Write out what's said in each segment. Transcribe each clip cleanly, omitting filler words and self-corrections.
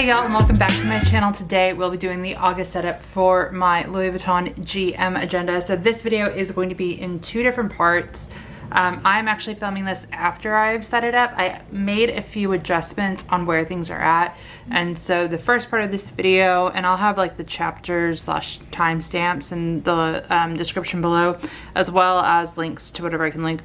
Hey y'all, and welcome back to my channel. Today we'll be doing the August setup for my Louis Vuitton GM agenda. So this video is going to be in two different parts. I'm actually filming this after I've set it up. I made a few adjustments on where things are at, and so the first part of this video, and I'll have like the chapters slash timestamps in the description below, as well as links to whatever I can link.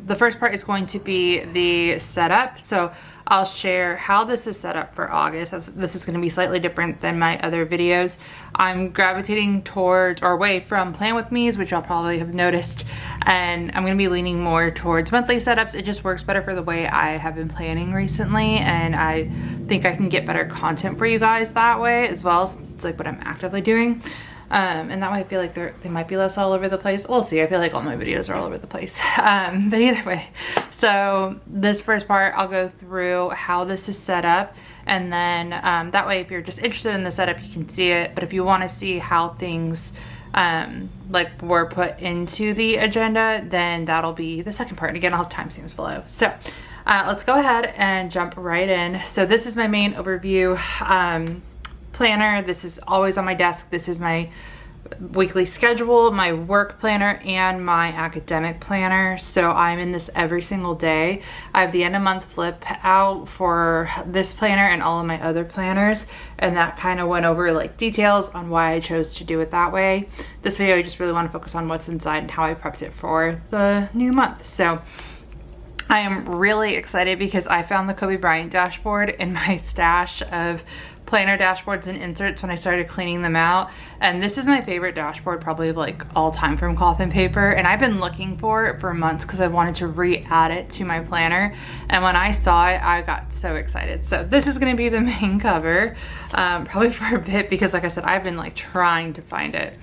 The first part is going to be the setup. So I'll share how this is set up for August. This is going to be slightly different than my other videos. I'm gravitating towards or away from plan with me's, which y'all probably have noticed, and I'm going to be leaning more towards monthly setups. It just works better for the way I have been planning recently, and I think I can get better content for you guys that way as well, since it's like what I'm actively doing. And that way I feel like they might be less all over the place. We'll see. I feel like all my videos are all over the place. But either way, so this first part, I'll go through how this is set up. And then that way, if you're just interested in the setup, you can see it. But if you want to see how things like were put into the agenda, then that'll be the second part. And again, I'll have timestamps below. So let's go ahead and jump right in. So this is my main overview planner. This is always on my desk. This is my weekly schedule, my work planner, and my academic planner. So I'm in this every single day. I have the end of month flip out for this planner and all of my other planners, and that kind of went over like details on why I chose to do it that way. This video, I just really want to focus on what's inside and how I prepped it for the new month. So I am really excited because I found the Kobe Bryant dashboard in my stash of planner dashboards and inserts when I started cleaning them out, and this is my favorite dashboard probably like all time from Cloth and Paper, and I've been looking for it for months because I wanted to re-add it to my planner, and when I saw it I got so excited. So this is going to be the main cover probably for a bit, because like I said, I've been like trying to find it.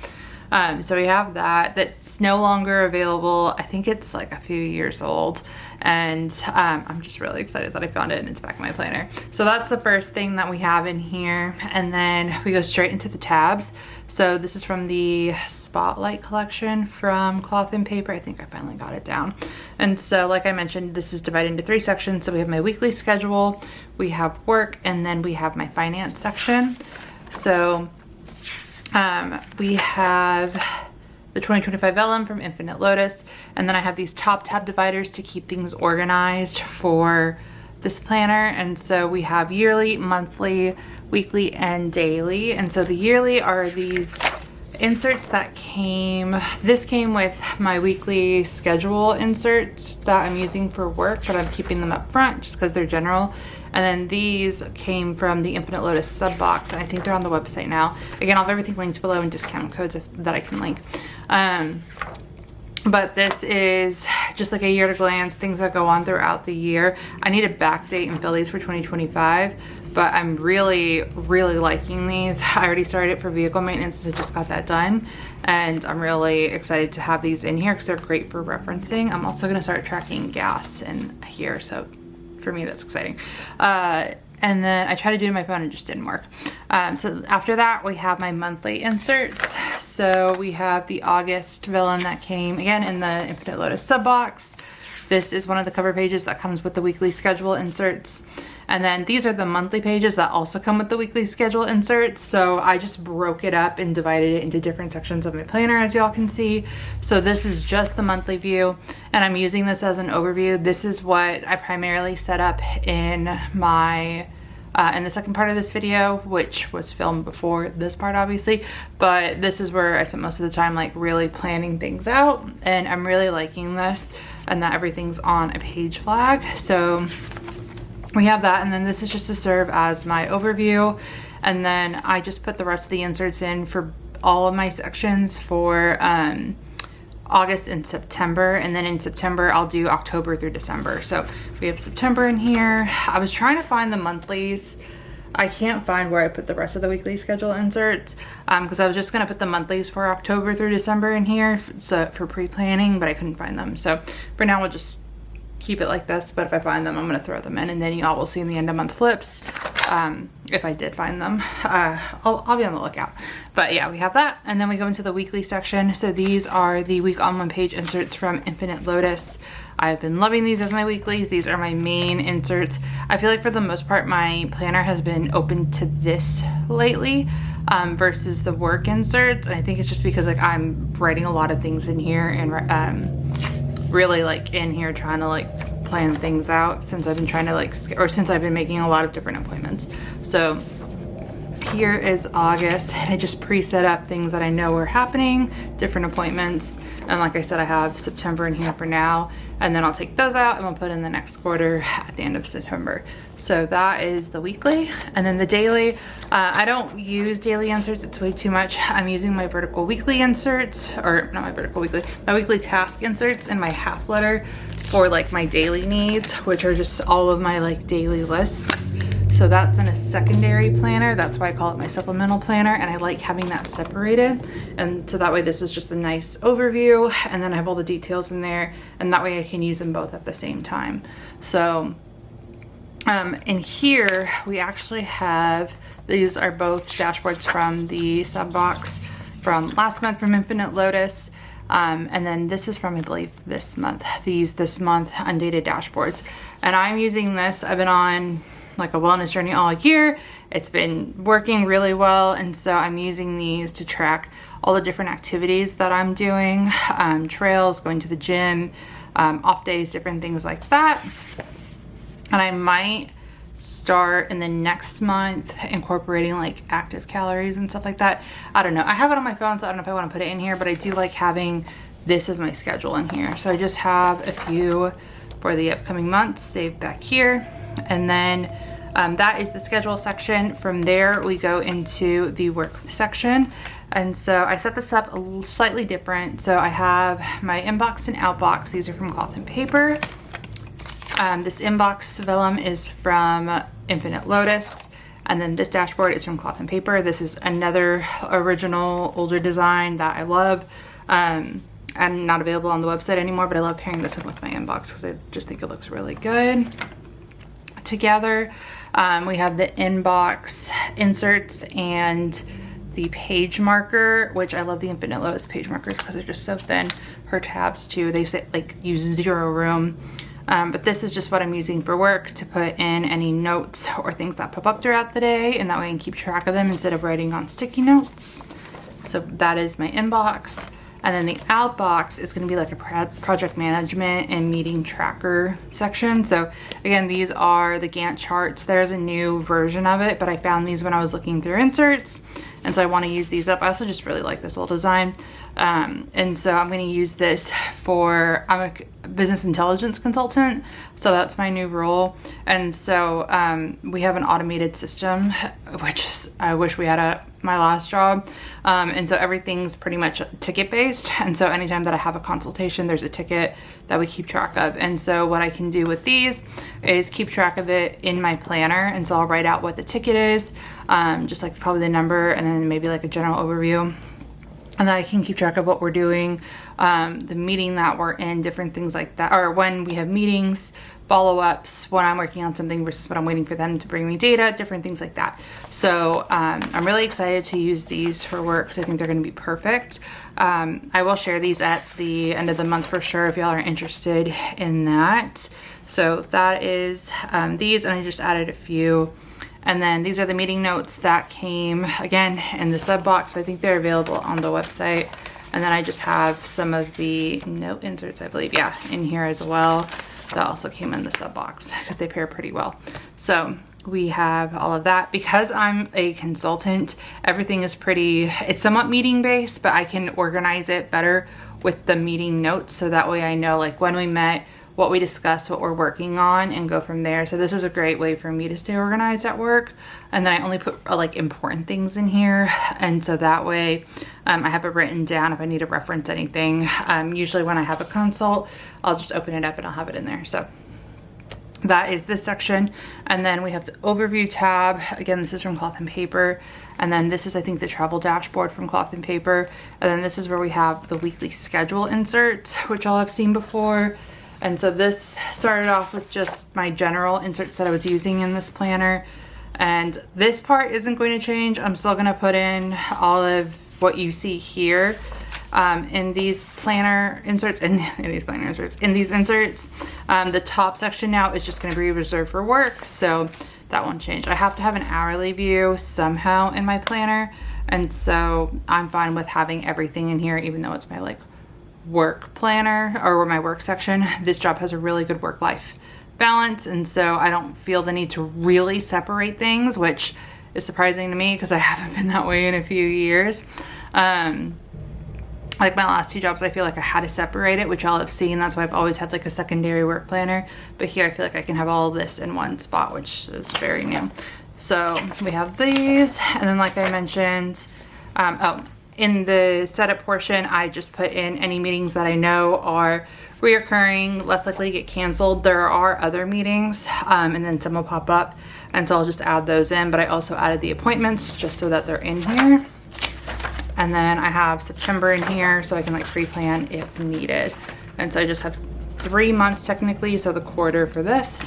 So we have that's no longer available. I think it's like a few years old, and I'm just really excited that I found it and it's back in my planner. So that's the first thing that we have in here, and then we go straight into the tabs. So this is from the Spotlight collection from Cloth and Paper. I think I finally got it down. And so like I mentioned, this is divided into three sections. So we have my weekly schedule, we have work, and then we have my finance section. So we have the 2025 Vellum from Infinite Lotus, and then I have these top tab dividers to keep things organized for this planner. And so we have yearly, monthly, weekly, and daily. And so the yearly are these inserts that this came with my weekly schedule inserts that I'm using for work, but I'm keeping them up front just because they're general. And then these came from the Infinite Lotus sub box, and I think they're on the website now. Again, I'll have everything linked below and discount codes that I can link. But this is just like a year at a glance, things that go on throughout the year. I need to backdate and fill these for 2025, but I'm really, really liking these. I already started it for vehicle maintenance, I just got that done. And I'm really excited to have these in here because they're great for referencing. I'm also gonna start tracking gas in here, so for me that's exciting. And then I tried to do it on my phone and it just didn't work. So after that we have my monthly inserts. So we have the August Vellum that came again in the Infinite Lotus sub box. This is one of the cover pages that comes with the weekly schedule inserts. And then these are the monthly pages that also come with the weekly schedule inserts. So I just broke it up and divided it into different sections of my planner, as y'all can see. So this is just the monthly view, and I'm using this as an overview. This is what I primarily set up in my in the second part of this video, which was filmed before this part obviously, but this is where I spent most of the time like really planning things out, and I'm really liking this, and that everything's on a page flag. So we have that, and then this is just to serve as my overview, and then I just put the rest of the inserts in for all of my sections for August and September, and then in September I'll do October through December. So we have September in here. I was trying to find the monthlies. I can't find where I put the rest of the weekly schedule inserts because I was just gonna put the monthlies for October through December in here for pre-planning, but I couldn't find them. So for now we'll just keep it like this, but if I find them, I'm gonna throw them in, and then y'all will see in the end of month flips, if I did find them. I'll be on the lookout. But yeah, we have that, and then we go into the weekly section. So these are the week on one page inserts from Infinite Lotus. I've been loving these as my weeklies. These are my main inserts. I feel like for the most part, my planner has been open to this lately, versus the work inserts. And I think it's just because like I'm writing a lot of things in here, and really like in here trying to like plan things out since I've been trying to like, or since I've been making a lot of different appointments. So here is August, and I just pre-set up things that I know are happening, different appointments. And like I said, I have September in here for now, and then I'll take those out and we'll put in the next quarter at the end of September. So that is the weekly. And then the daily, I don't use daily inserts, it's way too much. I'm using my vertical weekly inserts, or not my vertical weekly, my weekly task inserts and my half letter for like my daily needs, which are just all of my like daily lists. So that's in a secondary planner. That's why I call it my supplemental planner, and I like having that separated. And so that way this is just a nice overview, and then I have all the details in there, and that way I can use them both at the same time. So in here we actually have, these are both dashboards from the sub box from last month from Infinite Lotus. And then this is from, I believe, this month, this month undated dashboards. And I'm using this, I've been on like a wellness journey all year. It's been working really well, and so I'm using these to track all the different activities that I'm doing, trails, going to the gym, off days, different things like that. And I might start in the next month incorporating like active calories and stuff like that. I don't know, I have it on my phone, so I don't know if I want to put it in here, but I do like having this as my schedule in here. So I just have a few for the upcoming months saved back here. And then that is the schedule section. From there we go into the work section, and so I set this up slightly different. So I have my inbox and outbox. These are from Cloth and Paper. This inbox vellum is from Infinite Lotus, and then this dashboard is from Cloth and Paper. This is another original older design that I love, and not available on the website anymore, but I love pairing this with my inbox because I just think it looks really good together. We have the inbox inserts and the page marker, which I love the Infinite Lotus page markers because they're just so thin. Her tabs too, they say like use zero room. But this is just what I'm using for work to put in any notes or things that pop up throughout the day, and that way I can keep track of them instead of writing on sticky notes. So that is my inbox. And then the outbox is going to be like a project management and meeting tracker section. So again, these are the Gantt charts. There's a new version of it, but I found these when I was looking through inserts, and so I want to use these up. I also just really like this old design. And so I'm going to use this for, I'm a business intelligence consultant, so that's my new role. And so we have an automated system, which I wish we had at my last job. And so everything's pretty much ticket based. And so anytime that I have a consultation, there's a ticket that we keep track of. And so what I can do with these is keep track of it in my planner. And so I'll write out what the ticket is, just like probably the number, and then maybe like a general overview. And then I can keep track of what we're doing, the meeting that we're in, different things like that, or when we have meetings, follow-ups, when I'm working on something versus when I'm waiting for them to bring me data, different things like that. So I'm really excited to use these for work, because I think they're going to be perfect. I will share these at the end of the month for sure if y'all are interested in that. So that is these, and I just added a few. And then these are the meeting notes that came again in the sub box, so I think they're available on the website. And then I just have some of the note inserts, I believe, yeah, in here as well. That also came in the sub box because they pair pretty well. So we have all of that. Because I'm a consultant, everything is it's somewhat meeting based, but I can organize it better with the meeting notes, so that way I know like when we met, what we discussed, what we're working on, and go from there. So this is a great way for me to stay organized at work. And then I only put like important things in here, and so that way I have it written down if I need to reference anything. Usually when I have a consult, I'll just open it up and I'll have it in there. So that is this section. And then we have the overview tab. Again, this is from Cloth and Paper. And then this is, I think, the travel dashboard from Cloth and Paper. And then this is where we have the weekly schedule inserts, which y'all have seen before. And so this started off with just my general inserts that I was using in this planner. And this part isn't going to change. I'm still going to put in all of what you see here in these planner inserts, in these inserts. The top section now is just going to be reserved for work, so that won't change. I have to have an hourly view somehow in my planner, and so I'm fine with having everything in here, even though it's my like work planner or my work section. This job has a really good work-life balance, and so I don't feel the need to really separate things, which is surprising to me because I haven't been that way in a few years. Like my last two jobs, I feel like I had to separate it, which y'all have seen. That's why I've always had like a secondary work planner. But here I feel like I can have all of this in one spot, which is very new. So we have these, and then like I mentioned, in the setup portion, I just put in any meetings that I know are reoccurring, less likely to get canceled. There are other meetings, and then some will pop up, and so I'll just add those in. But I also added the appointments just so that they're in here. And then I have September in here so I can like pre-plan if needed. And so I just have 3 months technically, so the quarter for this.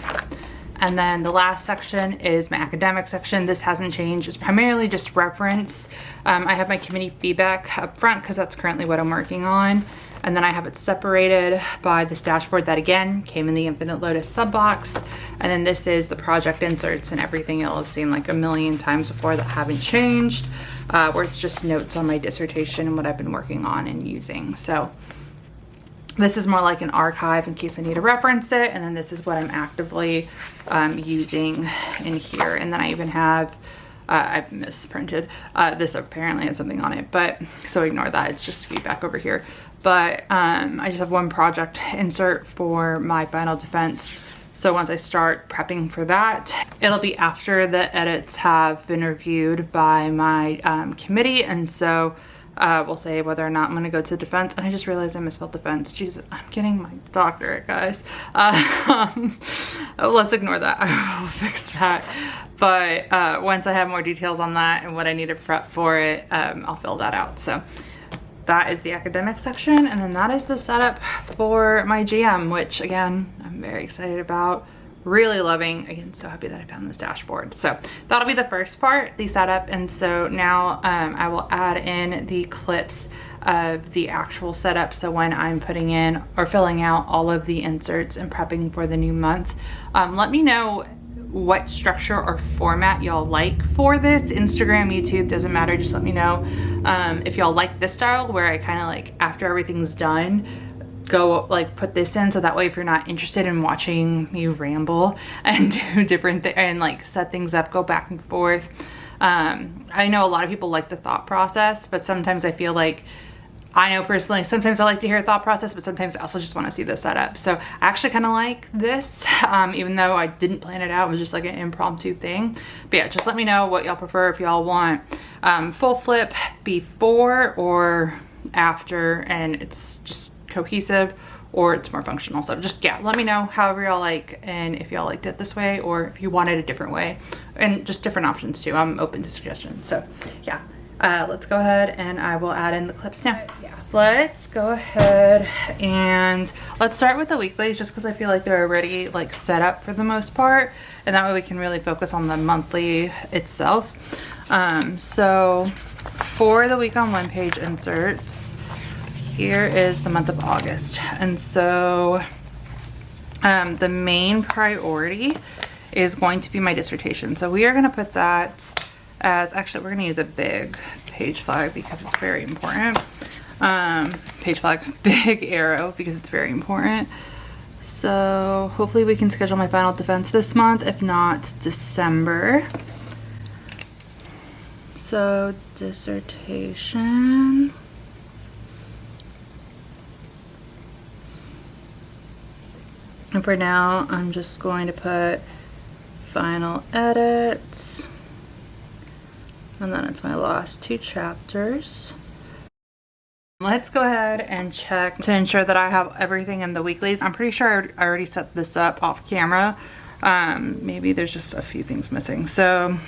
And then the last section is my academic section. This hasn't changed. It's primarily just reference. I have my committee feedback up front because that's currently what I'm working on. And then I have it separated by this dashboard that again came in the Infinite Lotus sub box. And then this is the project inserts and everything you'll have seen like a million times before that haven't changed, where it's just notes on my dissertation and what I've been working on and using. So this is more like an archive in case I need to reference it. And then this is what I'm actively using in here. And then I even have, I've misprinted, this apparently had something on it, but so ignore that, it's just feedback over here. But I just have one project insert for my final defense. So once I start prepping for that, it'll be after the edits have been reviewed by my committee. And so we'll say whether or not I'm gonna go to defense. And I just realized I misspelled defense. Jesus, I'm getting my doctorate, guys. Let's ignore that. I will fix that. But once I have more details on that and what I need to prep for it, I'll fill that out. So that is the academic section, and then that is the setup for my GM, which again, I'm very excited about, really loving. Again, so happy that I found this dashboard. So that'll be the first part, the setup. And so now I will add in the clips of the actual setup. So when I'm putting in or filling out all of the inserts and prepping for the new month, let me know what structure or format y'all like for this. Instagram, YouTube, doesn't matter, just let me know if y'all like this style where I kind of like after everything's done go like put this in, so that way if you're not interested in watching me ramble and do different things and like set things up, go back and forth. I know a lot of people like the thought process, but sometimes I feel like, I know personally, sometimes I like to hear a thought process, but sometimes I also just want to see the setup. So I actually kind of like this, even though I didn't plan it out, it was just like an impromptu thing. But yeah, just let me know what y'all prefer, if y'all want full flip before or after, and it's just cohesive, or it's more functional. So just, yeah, let me know however y'all like, and if y'all liked it this way, or if you wanted a different way, and just different options too. I'm open to suggestions. So yeah. Let's go ahead and I will add in the clips now. Yeah, let's go ahead and let's start with the weeklies, just because I feel like they're already like set up for the most part, and that way we can really focus on the monthly itself. So for the week on one page inserts, here is the month of August. And so the main priority is going to be my dissertation. So we are going to put that as, actually we're going to use a big page flag because it's very important. Page flag, big arrow, because it's very important. So hopefully we can schedule my final defense this month, if not December. So dissertation. And for now, I'm just going to put final edits. And then it's my last 2 chapters. Let's go ahead and check to ensure that I have everything in the weeklies. I'm pretty sure I already set this up off camera. Maybe there's just a few things missing. So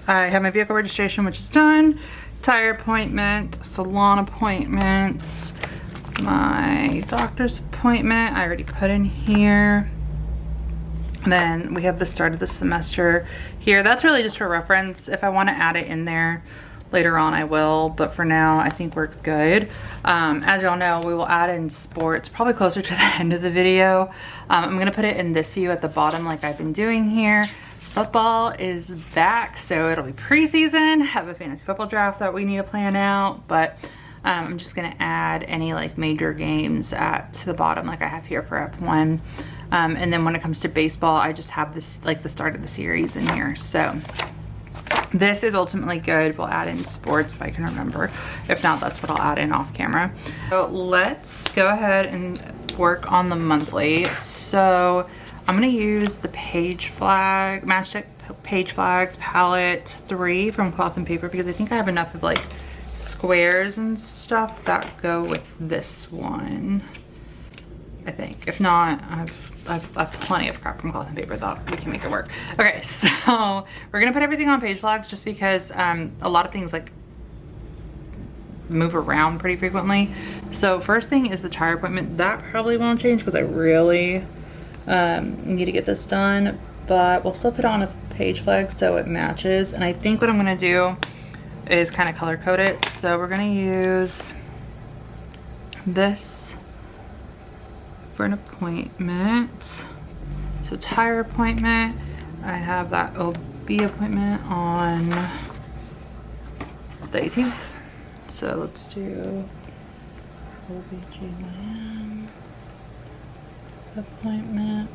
I have my vehicle registration, which is done. Tire appointment, salon appointments, my doctor's appointment I already put in here. And then we have the start of the semester here. That's really just for reference. If I want to add it in there later on, I will, but for now I think we're good. As y'all know, we will add in sports probably closer to the end of the video. I'm gonna put it in this view at the bottom like I've been doing here. Football is back, so it'll be preseason. Have a fantasy football draft that we need to plan out, but I'm just gonna add any like major games to the bottom like I have here for F1. And then when it comes to baseball, I just have this like the start of the series in here. So this is ultimately good. We'll add in sports if I can remember. If not, that's what I'll add in off camera. So let's go ahead and work on the monthly. So I'm gonna use the page flag, Matchstick Page Flags palette 3 from Cloth and Paper because I think I have enough of like squares and stuff that go with this one. I think. If not, I've plenty of crap from Cloth and Paper. Thought we can make it work. Okay, so we're gonna put everything on page flags just because a lot of things like move around pretty frequently. So first thing is the tire appointment. That probably won't change because I really need to get this done, but we'll still put on a page flag so it matches. And I think what I'm gonna do is kind of color code it. So we're gonna use this for an appointment. So tire appointment, I have that OB appointment on the 18th. So let's do OBGYN appointment.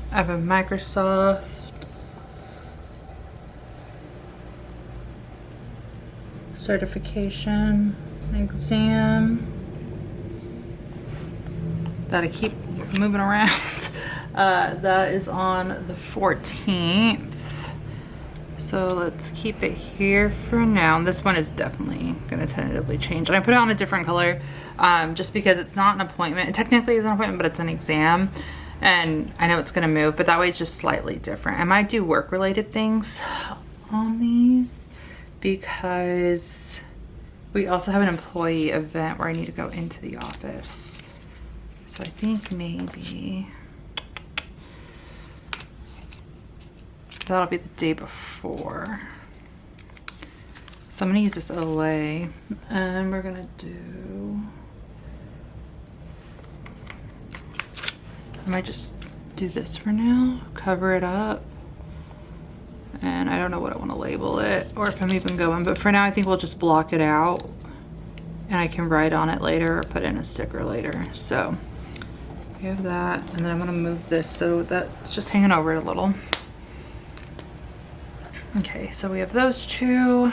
I have a Microsoft certification exam that I keep moving around. That is on the 14th. So let's keep it here for now. This one is definitely gonna tentatively change. And I put it on a different color just because it's not an appointment. It technically is an appointment, but it's an exam. And I know it's gonna move, but that way it's just slightly different. I might do work-related things on these because we also have an employee event where I need to go into the office. So I think maybe that'll be the day before. So I'm gonna use this OLA and we're gonna do, I might just do this for now, cover it up. And I don't know what I want to label it or if I'm even going, but for now I think we'll just block it out and I can write on it later or put in a sticker later. So we have that, and then I'm gonna move this so that's just hanging over it a little. Okay, so we have those two.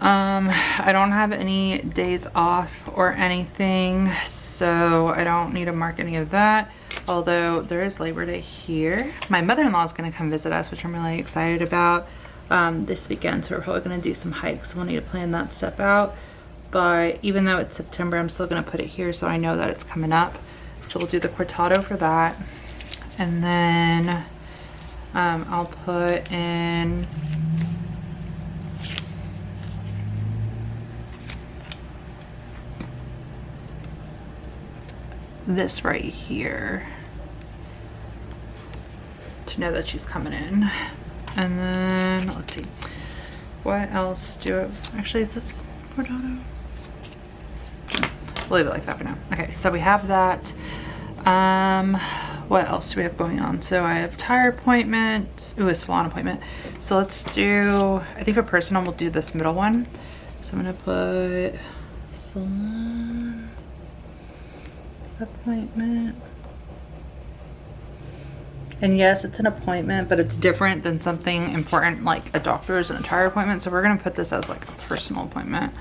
I don't have any days off or anything, so I don't need to mark any of that. Although there is Labor Day here. My mother-in-law is gonna come visit us, which I'm really excited about this weekend. So we're probably gonna do some hikes. We'll need to plan that step out. But even though it's September, I'm still gonna put it here so I know that it's coming up. So we'll do the cortado for that. And then I'll put in this right here to know that she's coming in. And then let's see, what else do I, actually is this cortado? We'll leave it like that for now. Okay, so we have that. What else do we have going on? So I have tire appointment, ooh, a salon appointment. So let's do, I think for personal we'll do this middle one. So I'm gonna put salon appointment. And yes, it's an appointment, but it's different than something important like a doctor's and a tire appointment. So we're gonna put this as like a personal appointment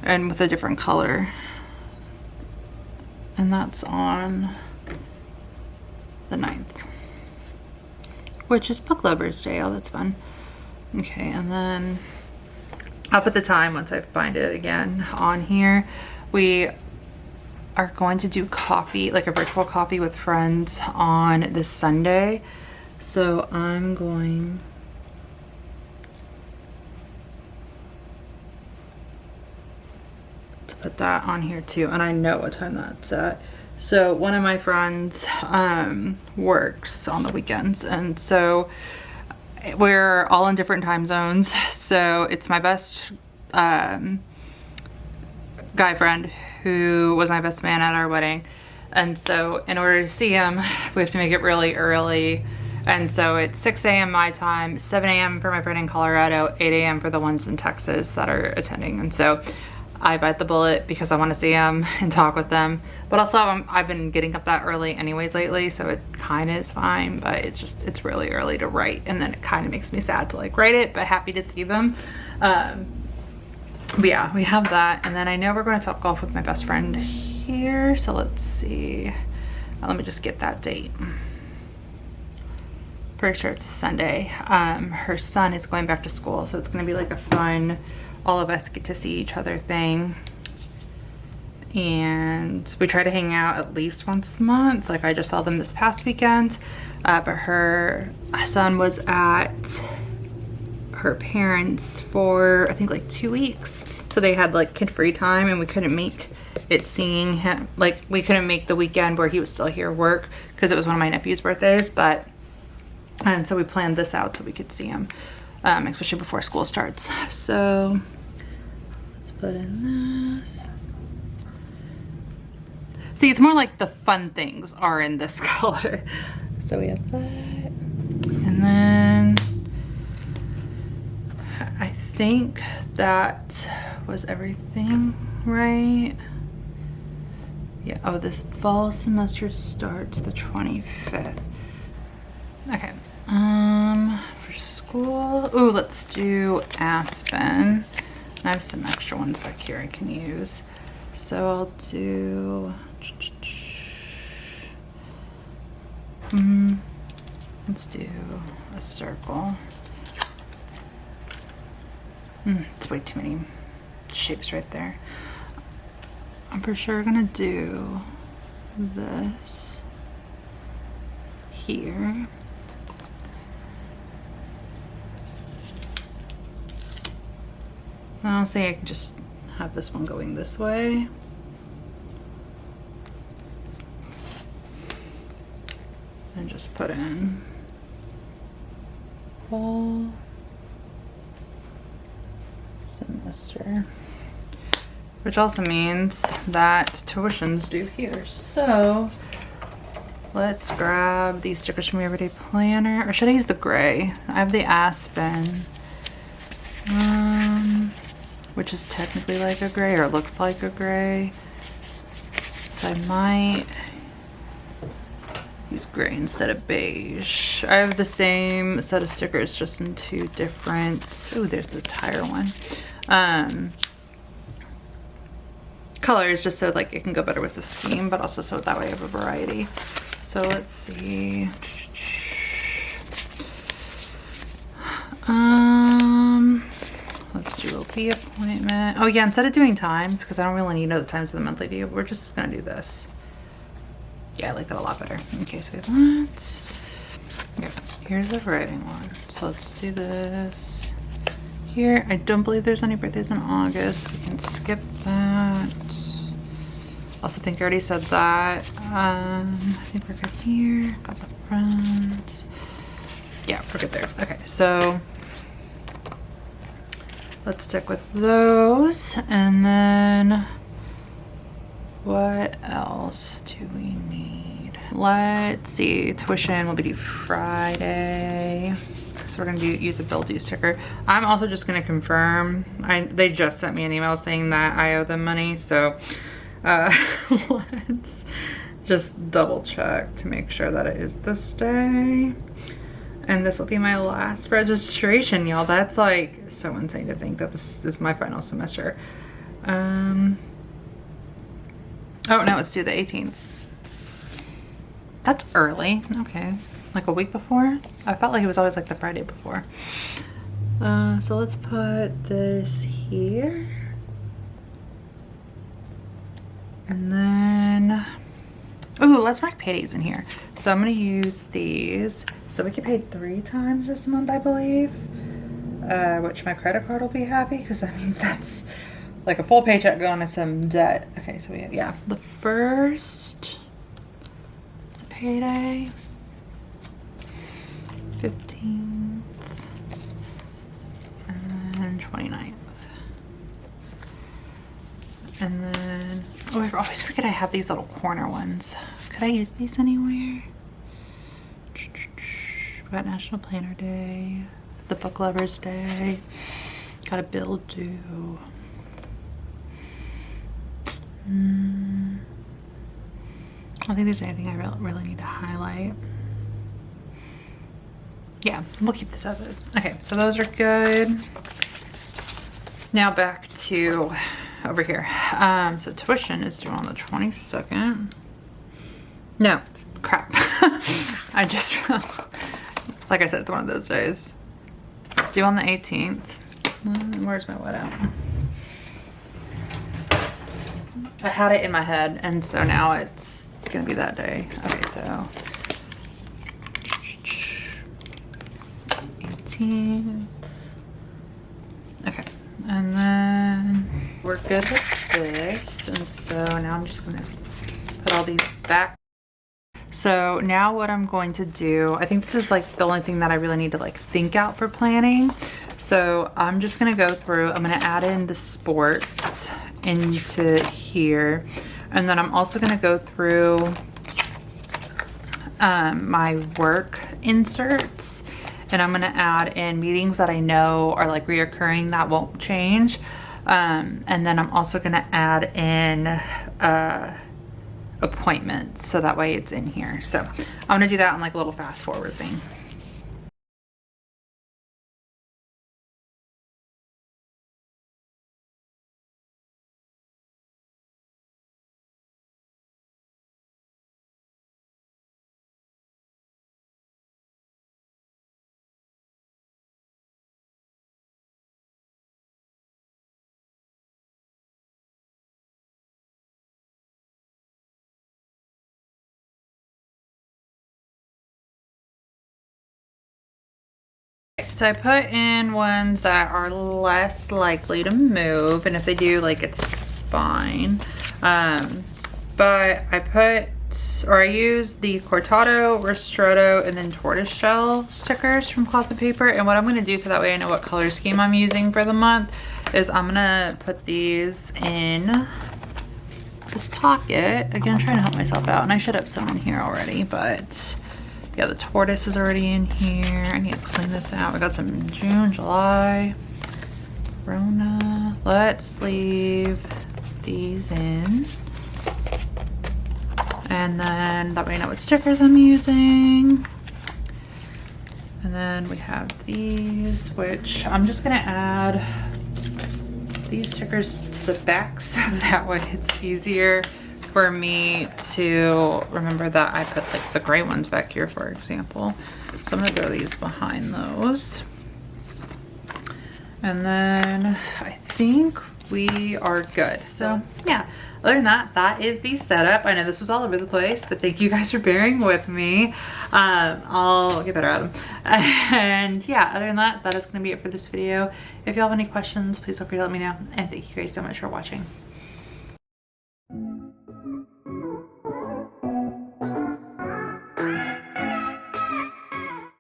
and with a different color. And that's on the 9th, which is Book Lovers Day. Oh, that's fun. Okay, and then I'll put the time once I find it again on here. are going to do coffee, like a virtual coffee with friends on this Sunday. So I'm going to put that on here too. And I know what time that's at. So one of my friends works on the weekends, and so we're all in different time zones. So it's my best guy friend who was my best man at our wedding. And so in order to see him, we have to make it really early. And so it's 6 a.m. my time, 7 a.m. for my friend in Colorado, 8 a.m. for the ones in Texas that are attending. And so I bite the bullet because I want to see them and talk with them. But also I've been getting up that early anyways lately, so it kind of is fine, but it's really early to write, and then it kind of makes me sad to like write it, but happy to see them. But yeah, we have that. And then I know we're going to talk golf with my best friend here, so let's see. Let me just get that date. Pretty sure it's a Sunday. Her son is going back to school, so it's going to be like a fun, all of us get to see each other thing. And we try to hang out at least once a month. Like I just saw them this past weekend, but her son was at her parents for I think like 2 weeks. So they had like kid-free time, and we couldn't make it seeing him, like we couldn't make the weekend where he was still here work because it was one of my nephew's birthdays, and so we planned this out so we could see him, especially before school starts. So let's put in this. See, it's more like the fun things are in this color. So we have that. And then I think that was everything, right? Yeah, oh, this fall semester starts the 25th. Okay, for school, ooh, let's do Aspen. I have some extra ones back here I can use. So I'll do, let's do a circle. It's way too many shapes right there. I'm for sure gonna do this here. I'll say I can just have this one going this way. And just put in fall semester. Which also means that tuition's due here. So let's grab these stickers from Everyday Planner. Or should I use the gray? I have the Aspen. Which is technically like a gray, or looks like a gray. So I might use gray instead of beige. I have the same set of stickers, just in 2 different, ooh, there's the tire one. Colors, just so like it can go better with the scheme, but also so that way I have a variety. So let's see. Let's do a V appointment. Oh yeah, instead of doing times, because I don't really need to know the times of the monthly view, we're just gonna do this. Yeah, I like that a lot better. Okay, so we have that. Okay, here's the writing one. So let's do this here. I don't believe there's any birthdays in August. We can skip that. Also think I already said that. I think we're good here. Got the front. Yeah, we're good there. Okay, so let's stick with those. And then what else do we need? Let's see, tuition will be due Friday. So we're gonna use a bill due sticker. I'm also just gonna confirm. They just sent me an email saying that I owe them money, so let's just double check to make sure that it is this day. And this will be my last registration, y'all. That's like so insane to think that this is my final semester. Oh no, it's due the 18th. That's early. Okay, like a week before? I felt like it was always like the Friday before. So let's put this here. And then let's mark paydays in here. So I'm gonna use these. So we get paid 3 times this month, I believe. Which my credit card will be happy because that means that's like a full paycheck going to some debt. Okay, so we have, yeah, the first, it's a payday, 15th, and then 29th. And then, oh, I always forget I have these little corner ones. Could I use these anywhere? We got National Planner Day, the Book Lovers Day, got a bill due. I don't think there's anything I really need to highlight. Yeah, we'll keep this as is. Okay, so those are good. Now back to over here. So tuition is due on the 22nd. No, crap. I just, like I said, it's one of those days. It's due on the 18th. Where's my what out? I had it in my head, and so now it's gonna be that day. Okay, so 18th. Okay, and then we're good with this, and so now I'm just gonna put all these back. So now what I'm going to do, I think this is like the only thing that I really need to like think out for planning. So I'm just gonna go through, I'm gonna add in the sports into here, and then I'm also gonna go through my work inserts, and I'm gonna add in meetings that I know are like reoccurring that won't change, and then I'm also gonna add in appointments, so that way it's in here. So I'm gonna do that on like a little fast forward thing. So I put in ones that are less likely to move, and if they do, like, it's fine. But I put, or I use the Cortado, Ristretto, and then tortoiseshell stickers from Cloth and Paper. And what I'm gonna do, so that way I know what color scheme I'm using for the month, is I'm gonna put these in this pocket. Again, trying to help myself out, and I should have some in here already, but yeah, the tortoise is already in here. I need to clean this out. We got some June, July, Rona. Let's leave these in. And then that way I know what stickers I'm using. And then we have these, which I'm just gonna add these stickers to the back so that way it's easier for me to remember that I put like the gray ones back here, for example. So I'm gonna throw these behind those. And then I think we are good. So yeah, other than that, that is the setup. I know this was all over the place, but thank you guys for bearing with me. I'll get better at them. And yeah, other than that, that is gonna be it for this video. If you have any questions, please feel free to let me know. And thank you guys so much for watching.